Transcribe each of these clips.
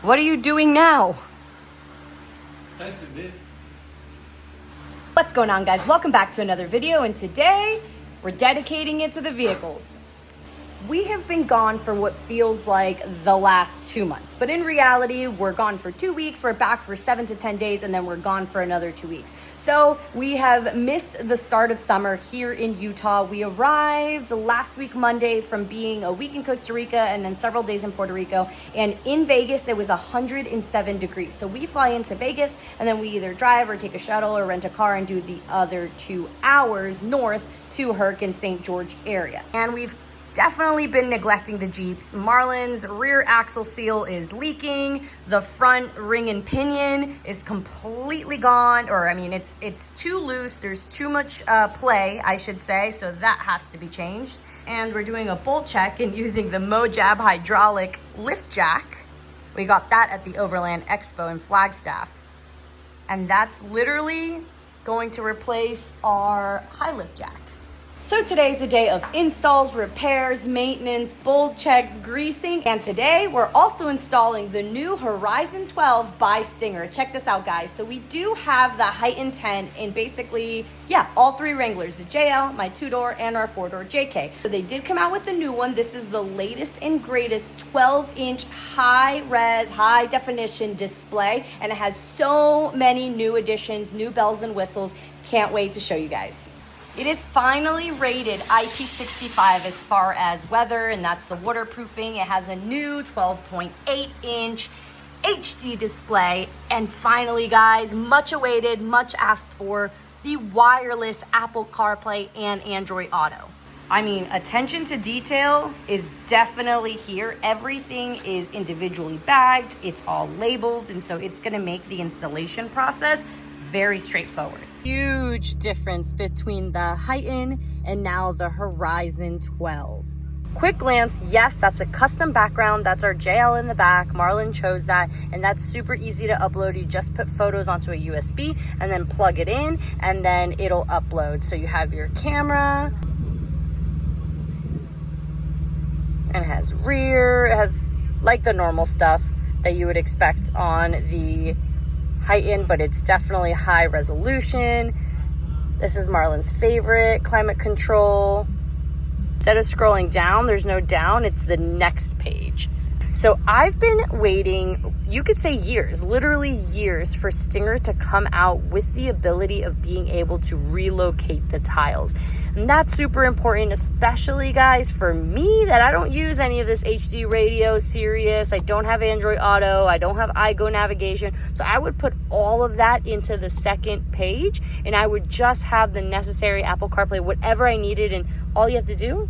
What are you doing now? Testing this. What's going on, guys? Welcome back to another video, and today we're dedicating it to the vehicles. We have been gone for what feels like the last 2 months, but in reality, we're gone for 2 weeks, we're back for 7 to 10 days, and then we're gone for another 2 weeks. So we have missed the start of summer here in Utah. We arrived last week, Monday, from being a week in Costa Rica and then several days in Puerto Rico. And in Vegas, it was 107 degrees. So we fly into Vegas and then we either drive or take a shuttle or rent a car and do the other 2 hours north to Hurricane St. George area. And we've definitely been neglecting the Jeeps. Marlin's rear axle seal is leaking. The front ring and pinion is completely gone, or I mean, it's too loose. There's too much play, I should say, so that has to be changed. And we're doing a bolt check and using the Mojab hydraulic lift jack. We got that at the Overland Expo in Flagstaff. And that's literally going to replace our high lift jack. So today's a day of installs, repairs, maintenance, bolt checks, greasing, and today we're also installing the new Horizon 12 by Stinger. Check this out, guys. So we do have the height and 10 in basically, all 3 Wranglers, the JL, my 2-door, and our 4-door JK. So they did come out with a new one. This is the latest and greatest 12-inch high-res, high-definition display, and it has so many new additions, new bells and whistles. Can't wait to show you guys. It is finally rated IP65 as far as weather, and that's the waterproofing. It has a new 12.8-inch HD display. And finally, guys, much awaited, much asked for, the wireless Apple CarPlay and Android Auto. I mean, attention to detail is definitely here. Everything is individually bagged. It's all labeled, and so it's gonna make the installation process very straightforward. Huge difference between the Heighten and now the Horizon 12. Quick glance, yes, that's a custom background. That's our JL in the back. Marlin chose that, and that's super easy to upload. You just put photos onto a USB and then plug it in, and then it'll upload. So you have your camera, and it has rear, it has like the normal stuff that you would expect on the Heighten, but it's definitely high resolution. This is Marlin's favorite, climate control. Instead of scrolling down, there's no down, it's the next page. So I've been waiting, you could say years, literally years, for Stinger to come out with the ability of being able to relocate the tiles. And that's super important, especially, guys, for me, that I don't use any of this HD radio, Sirius, I don't have Android Auto, I don't have iGo navigation. So I would put all of that into the second page, and I would just have the necessary Apple CarPlay, whatever I needed, and all you have to do,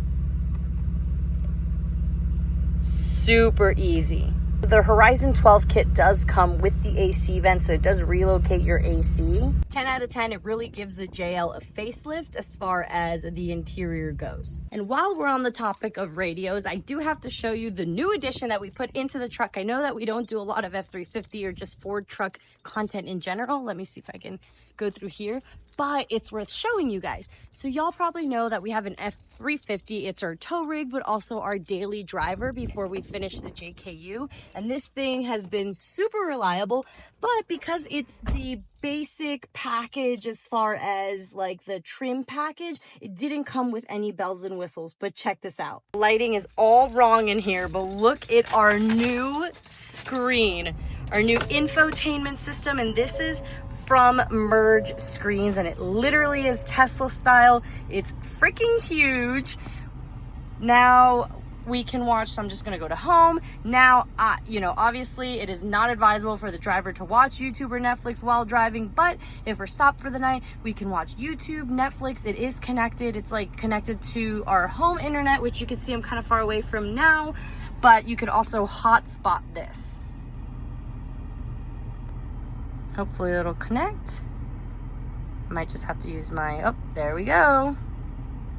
super easy. The Horizon 12 kit does come with the AC vent, so it does relocate your AC. 10 out of 10, it really gives the JL a facelift as far as the interior goes. And while we're on the topic of radios, I do have to show you the new addition that we put into the truck. I know that we don't do a lot of F-350 or just Ford truck content in general. Let me see if I can go through here, but it's worth showing you guys. So y'all probably know that we have an F-350. It's our tow rig, but also our daily driver before we finish the JKU. And this thing has been super reliable, but because it's the basic package as far as like the trim package, it didn't come with any bells and whistles. But check this out. Lighting is all wrong in here, but look at our new screen, our new infotainment system, and this is from Merge Screens, and it literally is Tesla style. It's freaking huge. Now we can watch, so I'm just gonna go to home. Now, obviously it is not advisable for the driver to watch YouTube or Netflix while driving, but if we're stopped for the night, we can watch YouTube, Netflix. It is connected. It's like connected to our home internet, which you can see I'm kind of far away from now, but you could also hotspot this. Hopefully it'll connect. I might just have to use my, there we go.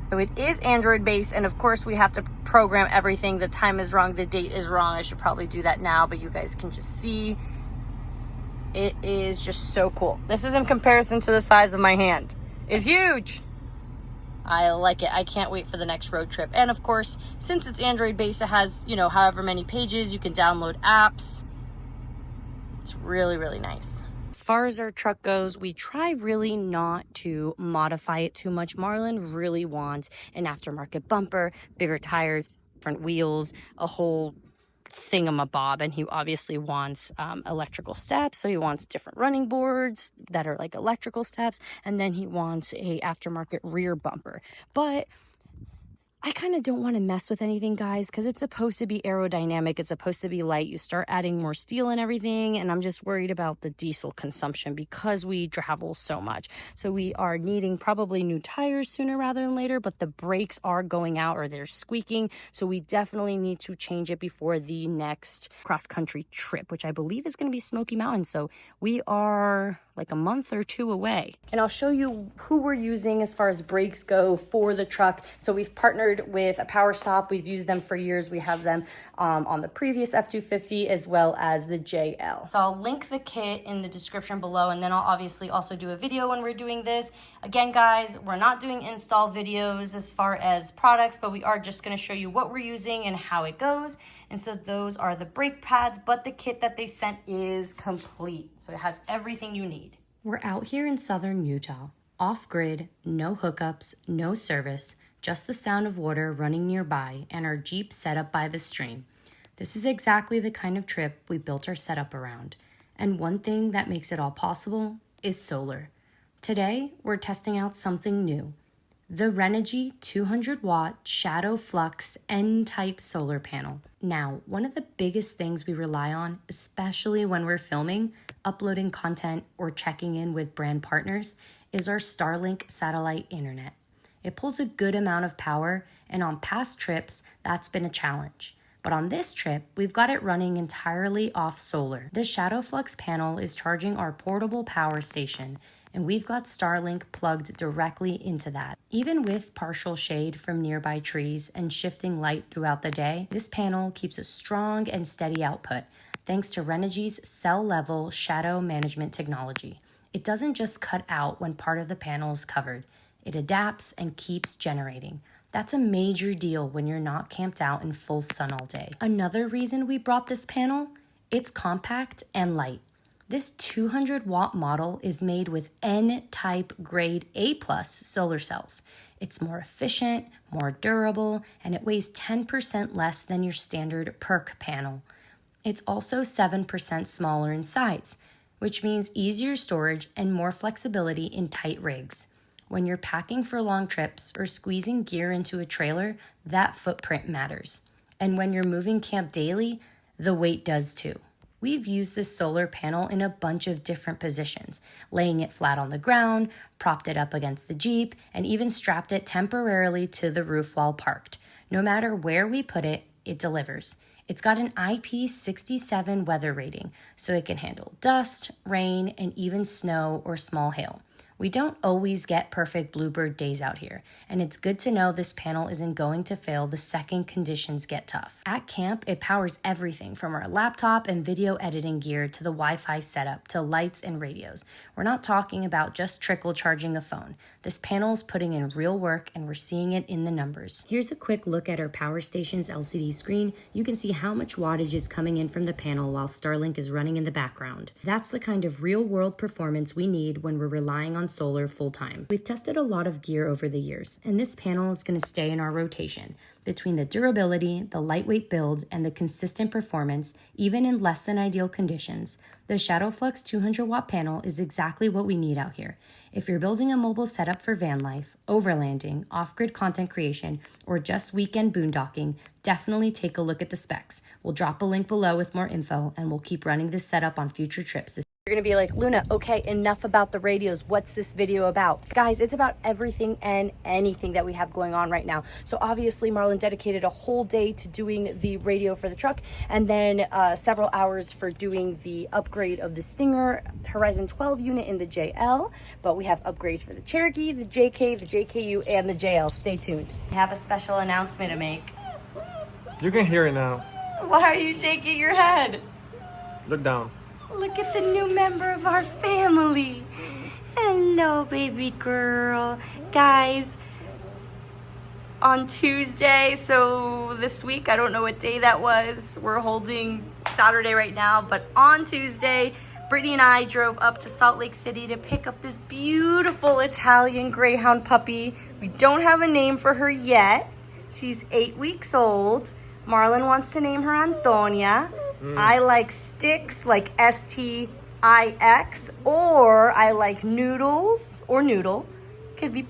So it is Android based, and of course we have to program everything. The time is wrong, the date is wrong. I should probably do that now, but you guys can just see. It is just so cool. This is in comparison to the size of my hand. It's huge. I like it. I can't wait for the next road trip. And of course, since it's Android based, it has, however many pages. You can download apps. It's really, really nice. As far as our truck goes, we try really not to modify it too much. Marlon really wants an aftermarket bumper, bigger tires, different wheels, a whole thingamabob, and he obviously wants electrical steps, so he wants different running boards that are like electrical steps, and then he wants a aftermarket rear bumper. But I kind of don't want to mess with anything, guys, because it's supposed to be aerodynamic. It's supposed to be light. You start adding more steel and everything, and I'm just worried about the diesel consumption because we travel so much. So we are needing probably new tires sooner rather than later, but the brakes are going out or they're squeaking. So we definitely need to change it before the next cross-country trip, which I believe is going to be Smoky Mountains. So we are like a month or two away. And I'll show you who we're using as far as brakes go for the truck. So we've partnered with a Power Stop. We've used them for years. We have them on the previous F-250 as well as the JL. So I'll link the kit in the description below, and then I'll obviously also do a video when we're doing this. Again, guys, we're not doing install videos as far as products, but we are just gonna show you what we're using and how it goes. And so those are the brake pads, but the kit that they sent is complete. So it has everything you need. We're out here in southern Utah, off-grid, no hookups, no service, just the sound of water running nearby and our Jeep set up by the stream. This is exactly the kind of trip we built our setup around. And one thing that makes it all possible is solar. Today, we're testing out something new. The Renogy 200-watt Shadow Flux N-type solar panel. Now, one of the biggest things we rely on, especially when we're filming, uploading content, or checking in with brand partners, is our Starlink satellite internet. It pulls a good amount of power, and on past trips, that's been a challenge. But on this trip, we've got it running entirely off solar. The Shadow Flux panel is charging our portable power station, and we've got Starlink plugged directly into that. Even with partial shade from nearby trees and shifting light throughout the day, this panel keeps a strong and steady output, thanks to Renogy's cell-level shadow management technology. It doesn't just cut out when part of the panel is covered. It adapts and keeps generating. That's a major deal when you're not camped out in full sun all day. Another reason we brought this panel, it's compact and light. This 200-watt model is made with N-type grade A+ solar cells. It's more efficient, more durable, and it weighs 10% less than your standard PERC panel. It's also 7% smaller in size, which means easier storage and more flexibility in tight rigs. When you're packing for long trips or squeezing gear into a trailer, that footprint matters. And when you're moving camp daily, the weight does too. We've used this solar panel in a bunch of different positions, laying it flat on the ground, propped it up against the Jeep, and even strapped it temporarily to the roof while parked. No matter where we put it, it delivers. It's got an IP67 weather rating, so it can handle dust, rain, and even snow or small hail. We don't always get perfect bluebird days out here, and it's good to know this panel isn't going to fail the second conditions get tough. At camp, it powers everything from our laptop and video editing gear to the Wi-Fi setup to lights and radios. We're not talking about just trickle charging a phone. This panel is putting in real work, and we're seeing it in the numbers. Here's a quick look at our power station's LCD screen. You can see how much wattage is coming in from the panel while Starlink is running in the background. That's the kind of real-world performance we need when we're relying on solar full-time. We've tested a lot of gear over the years, and this panel is going to stay in our rotation. Between the durability, the lightweight build, and the consistent performance, even in less than ideal conditions, the Shadow Flux 200-watt panel is exactly what we need out here. If you're building a mobile setup for van life, overlanding, off-grid content creation, or just weekend boondocking, definitely take a look at the specs. We'll drop a link below with more info, and we'll keep running this setup on future trips. You're gonna be like, Luna, okay, enough about the radios. What's this video about? Guys, it's about everything and anything that we have going on right now. So obviously Marlon dedicated a whole day to doing the radio for the truck, and then several hours for doing the upgrade of the Stinger Horizon 12 unit in the JL. But we have upgrades for the Cherokee, the JK, the JKU, and the JL. Stay tuned. I have a special announcement to make. You can hear it now. Why are you shaking your head? Look down. Look at the new member of our family. Hello, baby girl. Guys, on Tuesday, so this week, I don't know what day that was. We're holding Saturday right now, but on Tuesday, Brittany and I drove up to Salt Lake City to pick up this beautiful Italian Greyhound puppy. We don't have a name for her yet. She's 8 weeks old. Marlon wants to name her Antonia. I like Sticks, like S-T-I-X, or I like Noodles, or Noodle. Could be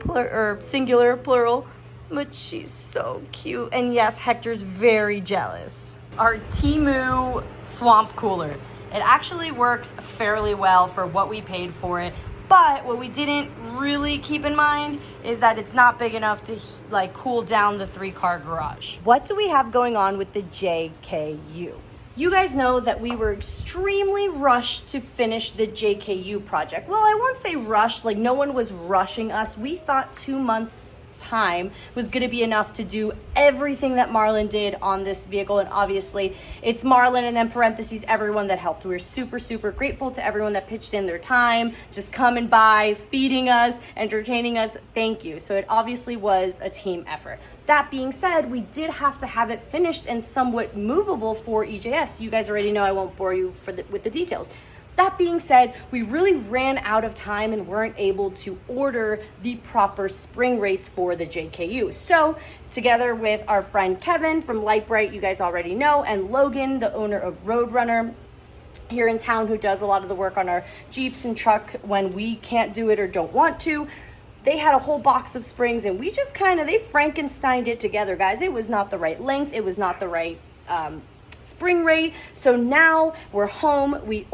singular, plural, but she's so cute. And yes, Hector's very jealous. Our Temu swamp cooler. It actually works fairly well for what we paid for it, but what we didn't really keep in mind is that it's not big enough to like cool down the 3-car garage. What do we have going on with the JKU? You guys know that we were extremely rushed to finish the JKU project. Well, I won't say rushed, like no one was rushing us. We thought 2 months time was going to be enough to do everything that Marlon did on this vehicle, and obviously it's Marlon and then parentheses everyone that helped. We're super grateful to everyone that pitched in their time, just coming by, feeding us, entertaining us. Thank you. So it obviously was a team effort. That being said, we did have to have it finished and somewhat movable for EJS. You guys already know, I won't bore you with the details. That being said, we really ran out of time and weren't able to order the proper spring rates for the JKU. So together with our friend Kevin from Lightbright, you guys already know, and Logan, the owner of Roadrunner here in town, who does a lot of the work on our Jeeps and truck when we can't do it or don't want to, they had a whole box of springs and we just they Frankensteined it together, guys. It was not the right length. It was not the right spring rate. So now we're home. We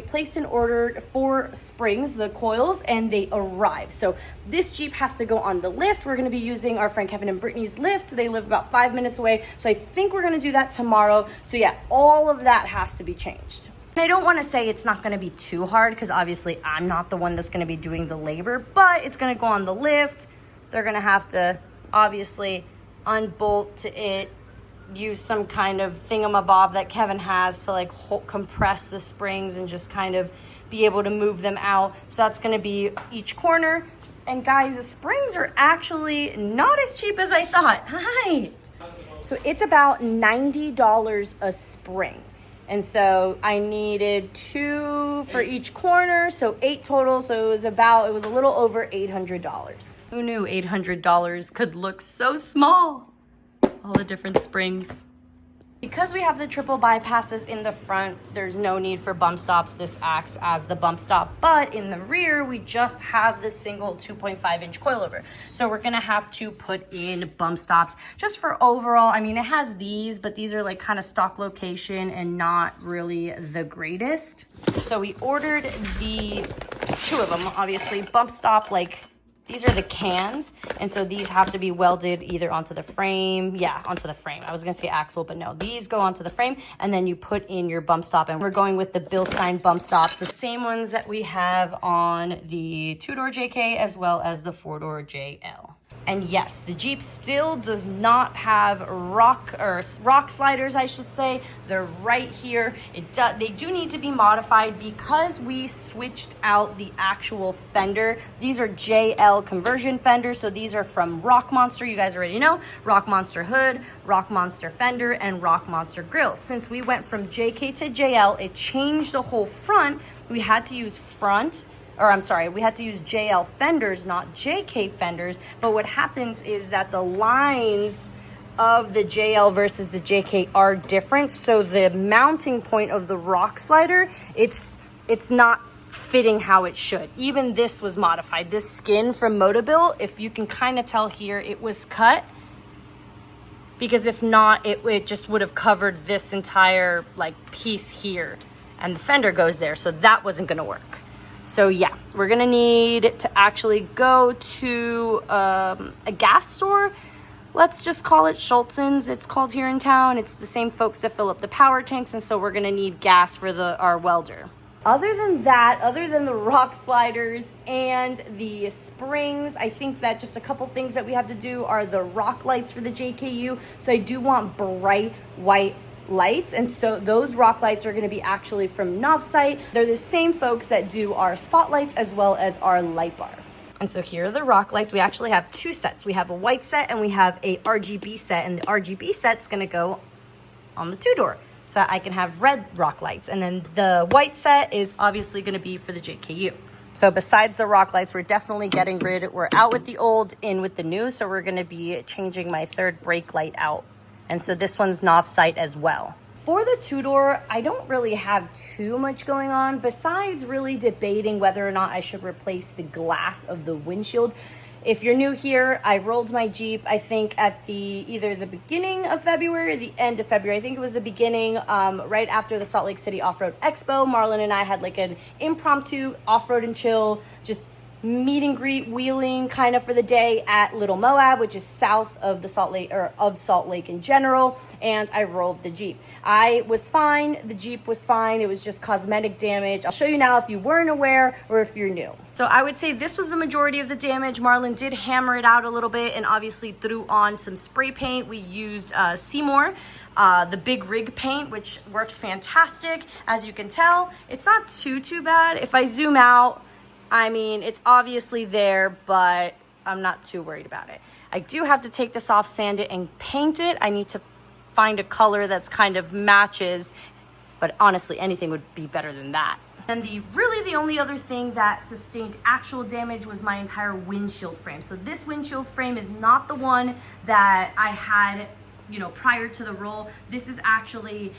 placed an order for springs, the coils, and they arrived. So this Jeep has to go on the lift. We're going to be using our friend Kevin and Brittany's lift. They live about 5 minutes away. So I think we're going to do that tomorrow. So yeah, all of that has to be changed. And I don't want to say it's not going to be too hard because obviously I'm not the one that's going to be doing the labor, but it's going to go on the lift. They're going to have to obviously unbolt it, use some kind of thingamabob that Kevin has to compress the springs and just kind of be able to move them out. So that's going to be each corner. And guys, the springs are actually not as cheap as I thought. Hi. So it's about $90 a spring. And so I needed 2 for each corner, so 8 total. So it was a little over $800. Who knew $800 could look so small? All the different springs. Because we have the triple bypasses in the front, there's no need for bump stops. This acts as the bump stop. But in the rear, we just have the single 2.5-inch coilover. So we're gonna have to put in bump stops just for overall. I mean, it has these, but these are kind of stock location and not really the greatest. So we ordered the 2 of them, obviously. Bump stop, these are the cans, and so these have to be welded either onto the frame. Yeah, onto the frame. I was gonna say axle, but no, these go onto the frame, and then you put in your bump stop, and we're going with the Bilstein bump stops, the same ones that we have on the 2-door JK as well as the 4-door JL. And yes, the Jeep still does not have rock sliders, I should say. They're right here. They do need to be modified because we switched out the actual fender. These are JL conversion fenders. So these are from Rock Monster. You guys already know Rock Monster hood, Rock Monster fender, and Rock Monster grill. Since we went from JK to JL, it changed the whole front. We had to use we had to use JL fenders, not JK fenders. But what happens is that the lines of the JL versus the JK are different. So the mounting point of the rock slider, it's not fitting how it should. Even this was modified. This skin from Motobill, if you can kind of tell here, it was cut. Because if not, it just would have covered this entire piece here. And the fender goes there, so that wasn't gonna work. So yeah, we're gonna need to actually go to a gas store. Let's just call it Schultz's. It's called here in town. It's the same folks that fill up the power tanks, and so we're gonna need gas for our welder. Other than that, other than the rock sliders and the springs, I think that just a couple things that we have to do are the rock lights for the JKU. So I do want bright white lights, and so those rock lights are going to be actually from Novsite. They're the same folks that do our spotlights as well as our light bar. And so here are the rock lights. We actually have 2 sets. We have a white set and we have a RGB set, and the RGB set's going to go on the 2-door. so that I can have red rock lights. And then the white set is obviously going to be for the JKU. So besides the rock lights, we're definitely getting rid. We're out with the old, in with the new. So we're going to be changing my third brake light out. And so this one's off-site as well. For the two-door, I don't really have too much going on besides really debating whether or not I should replace the glass of the windshield. If you're new here, I rolled my Jeep, I think at either the beginning of February or the end of February. I think it was the beginning, right after the Salt Lake City Off-Road Expo. Marlon and I had like an impromptu off-road and chill, just meet and greet wheeling kind of for the day at Little Moab, which is south of the Salt Lake in general. And I rolled the Jeep. I was fine. The Jeep was fine. It was just cosmetic damage. I'll show you now if you weren't aware or if you're new. So I would say this was the majority of the damage. Marlon did hammer it out a little bit and obviously threw on some spray paint. We used Seymour, the big rig paint, which works fantastic. As you can tell, it's not too bad. If I zoom out, I mean, it's obviously there, but I'm not too worried about it. I do have to take this off, sand it, and paint it. I need to find a color that's kind of matches, but honestly, anything would be better than that. And really the only other thing that sustained actual damage was my entire windshield frame. So this windshield frame is not the one that I had, you know, prior to the roll. This is actually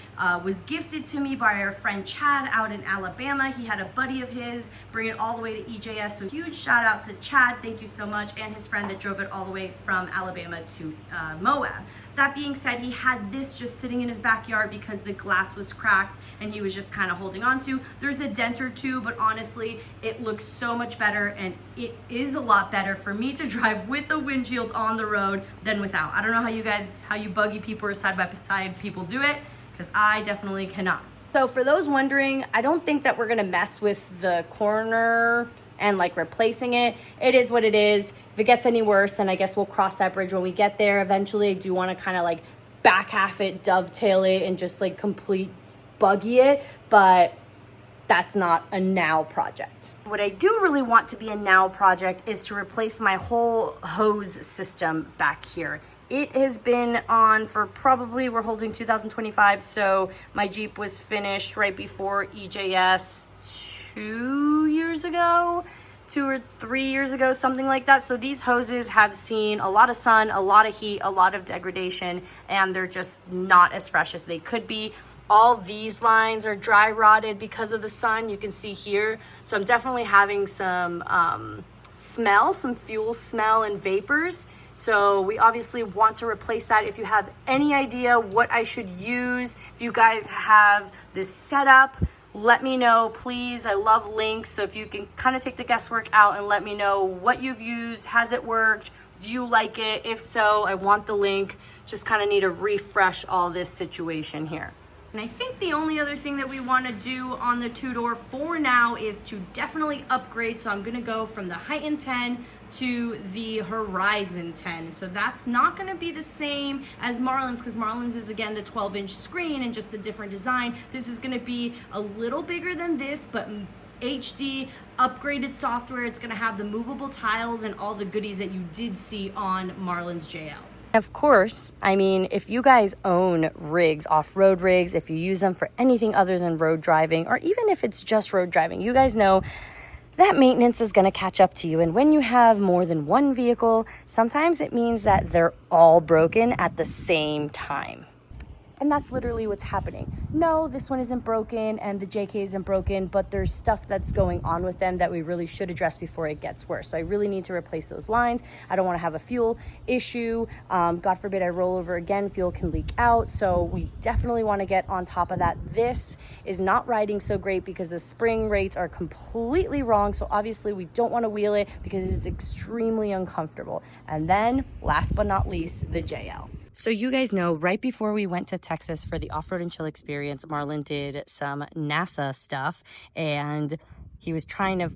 was gifted to me by our friend Chad out in Alabama. He had a buddy of his bring it all the way to EJS. So huge shout out to Chad, thank you so much, and his friend that drove it all the way from Alabama to Moab. That being said, he had this just sitting in his backyard because the glass was cracked and he was just kind of holding on to. There's a dent or two, but honestly, it looks so much better, and it is a lot better for me to drive with the windshield on the road than without. I don't know how you buggy people or side by side people do it, because I definitely cannot. So for those wondering, I don't think that we're gonna mess with the corner and like replacing it. It is what it is. If it gets any worse, then I guess we'll cross that bridge when we get there. Eventually, I do want to kind of like back half it, dovetail it, and just like complete buggy it, but that's not a now project. What I do really want to be a now project is to replace my whole hose system back here. It has been on for probably, we're holding 2025, so my Jeep was finished right before EJS 2 years ago, 2 or 3 years ago, something like that. So these hoses have seen a lot of sun, a lot of heat, a lot of degradation, and they're just not as fresh as they could be. All these lines are dry rotted because of the sun, you can see here. So I'm definitely having some smell, some fuel smell and vapors. So we obviously want to replace that. If you have any idea what I should use, if you guys have this setup, let me know, please. I love links. So if you can kind of take the guesswork out and let me know what you've used, has it worked? Do you like it? If so, I want the link. Just kind of need to refresh all this situation here. And I think the only other thing that we want to do on the two-door for now is to definitely upgrade. So I'm going to go from the Heighten 10 to the Horizon 10. So that's not going to be the same as Marlin's, because Marlin's is again the 12-inch screen and just a different design. This is going to be a little bigger than this, but HD, upgraded software. It's going to have the movable tiles and all the goodies that you did see on Marlin's JL. Of course, I mean, if you guys own rigs, off-road rigs, if you use them for anything other than road driving, or even if it's just road driving, you guys know that maintenance is going to catch up to you. And when you have more than one vehicle, sometimes it means that they're all broken at the same time. And that's literally what's happening. No, this one isn't broken and the JK isn't broken, but there's stuff that's going on with them that we really should address before it gets worse. So I really need to replace those lines. I don't want to have a fuel issue. God forbid I roll over again, fuel can leak out. So we definitely want to get on top of that. This is not riding so great because the spring rates are completely wrong. So obviously we don't want to wheel it because it is extremely uncomfortable. And then last but not least, the JL. So you guys know, right before we went to Texas for the off-road and chill experience, Marlon did some NASA stuff, and he was trying to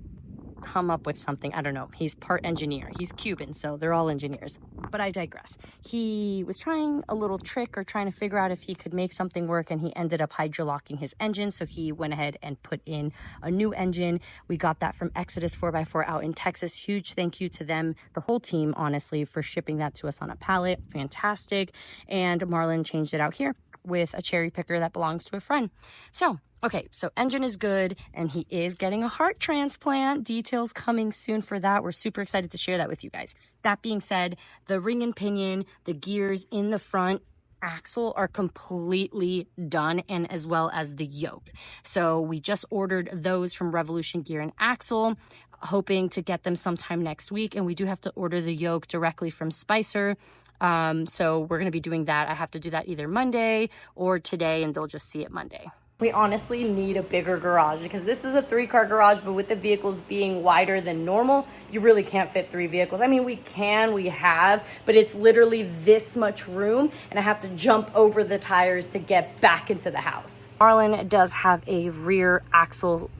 come up with something. I don't know. He's part engineer. He's Cuban, so they're all engineers. But I digress. He was trying a little trick or trying to figure out if he could make something work, and he ended up hydrolocking his engine. So he went ahead and put in a new engine. We got that from Exodus 4x4 out in Texas. Huge thank you to them, the whole team, honestly, for shipping that to us on a pallet. Fantastic. And Marlon changed it out here. with a cherry picker that belongs to a friend. So, okay, so engine is good, and he is getting a heart transplant. Details coming soon for that. We're super excited to share that with you guys. That being said, the ring and pinion, the gears in the front axle are completely done, and as well as the yoke. So we just ordered those from Revolution Gear and Axle, hoping to get them sometime next week. And we do have to order the yoke directly from Spicer. So we're going to be doing that. I have to do that either Monday or today, and they'll just see it Monday. We honestly need a bigger garage because this is a 3-car garage, but with the vehicles being wider than normal, you really can't fit 3 vehicles. I mean, we have, but it's literally this much room, and I have to jump over the tires to get back into the house. Marlon does have a rear axle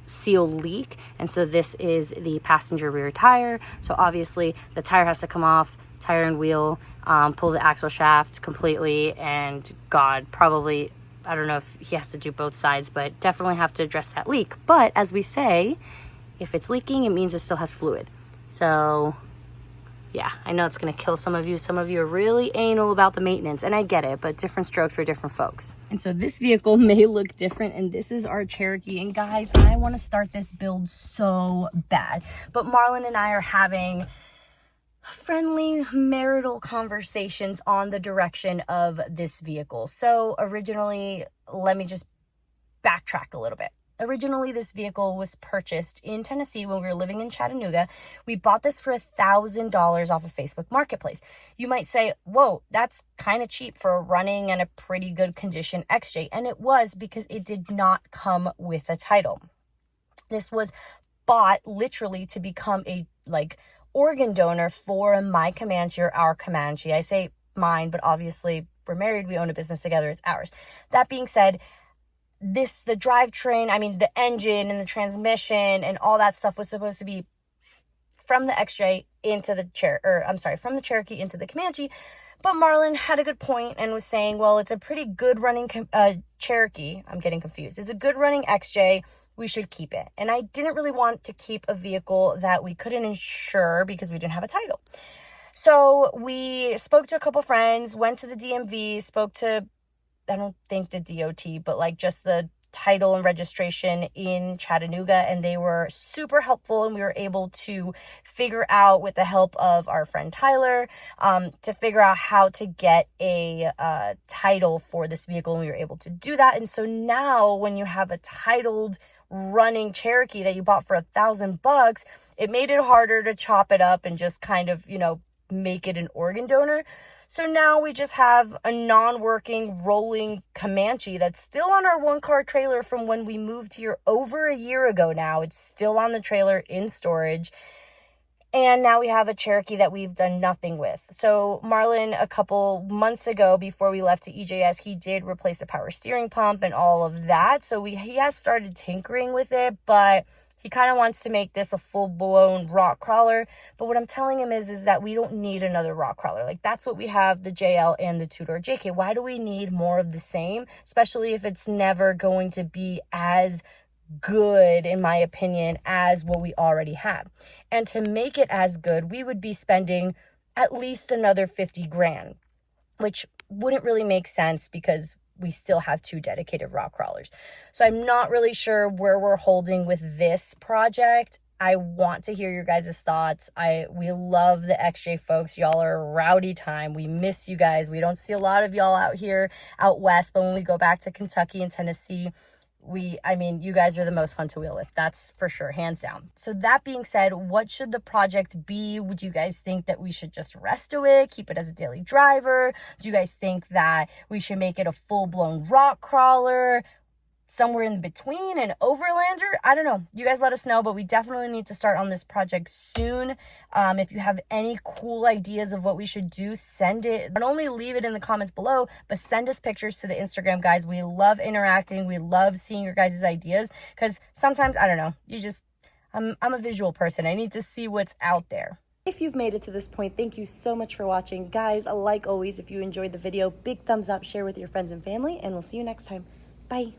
seal leak, and so this is the passenger rear tire. So obviously the tire has to come off, tire and wheel, pull the axle shaft completely, and God, probably, I don't know if he has to do both sides, but definitely have to address that leak. But as we say, if it's leaking, it means it still has fluid. So yeah, I know it's going to kill some of you. Some of you are really anal about the maintenance, and I get it, but different strokes for different folks. And so this vehicle may look different, and this is our Cherokee. And guys, I want to start this build so bad, but Marlon and I are having friendly marital conversations on the direction of this vehicle. So originally, let me just backtrack a little bit. Originally, this vehicle was purchased in Tennessee when we were living in Chattanooga. We bought this for $1,000 off of Facebook Marketplace. You might say, whoa, that's kind of cheap for a running and a pretty good condition XJ. And it was, because it did not come with a title. This was bought literally to become a organ donor for my Comanche, or our Comanche. I say mine, but obviously we're married, we own a business together, it's ours. That being said, the drivetrain, I mean the engine and the transmission and all that stuff was supposed to be from the XJ into the from the Cherokee into the Comanche. But Marlon had a good point and was saying, well, it's a pretty good running Cherokee. I'm getting confused. It's a good running XJ. We should keep it. And I didn't really want to keep a vehicle that we couldn't insure because we didn't have a title. So we spoke to a couple friends, went to the DMV, spoke to, I don't think the DOT, but just the title and registration in Chattanooga, and they were super helpful, and we were able to figure out, with the help of our friend Tyler, to figure out how to get a title for this vehicle, and we were able to do that. And so now when you have a titled running Cherokee that you bought for $1,000, it made it harder to chop it up and just kind of, make it an organ donor. So now we just have a non-working rolling Comanche that's still on our 1-car trailer from when we moved here over a year ago now. It's still on the trailer in storage. And now we have a Cherokee that we've done nothing with. So Marlon, a couple months ago, before we left to EJS, he did replace the power steering pump and all of that. So he has started tinkering with it, but he kind of wants to make this a full-blown rock crawler. But what I'm telling him is that we don't need another rock crawler. That's what we have, the JL and the 2-door JK. Why do we need more of the same? Especially if it's never going to be as good, in my opinion, as what we already have. And to make it as good, we would be spending at least another 50 grand, which wouldn't really make sense because we still have 2 dedicated rock crawlers. So I'm not really sure where we're holding with this project. I want to hear your guys' thoughts. We love the XJ folks. Y'all are a rowdy time. We miss you guys. We don't see a lot of y'all out here out west, but when we go back to Kentucky and Tennessee, you guys are the most fun to wheel with. That's for sure, hands down. So that being said, what should the project be? Would you guys think that we should just resto it, keep it as a daily driver? Do you guys think that we should make it a full-blown rock crawler? Somewhere in between, an overlander? I don't know. You guys let us know, but we definitely need to start on this project soon. If you have any cool ideas of what we should do, send it. Not only leave it in the comments below, but send us pictures to the Instagram, guys. We love interacting. We love seeing your guys' ideas, because sometimes, I don't know, I'm a visual person. I need to see what's out there. If you've made it to this point, thank you so much for watching. Guys, like always, if you enjoyed the video, big thumbs up, share with your friends and family, and we'll see you next time. Bye.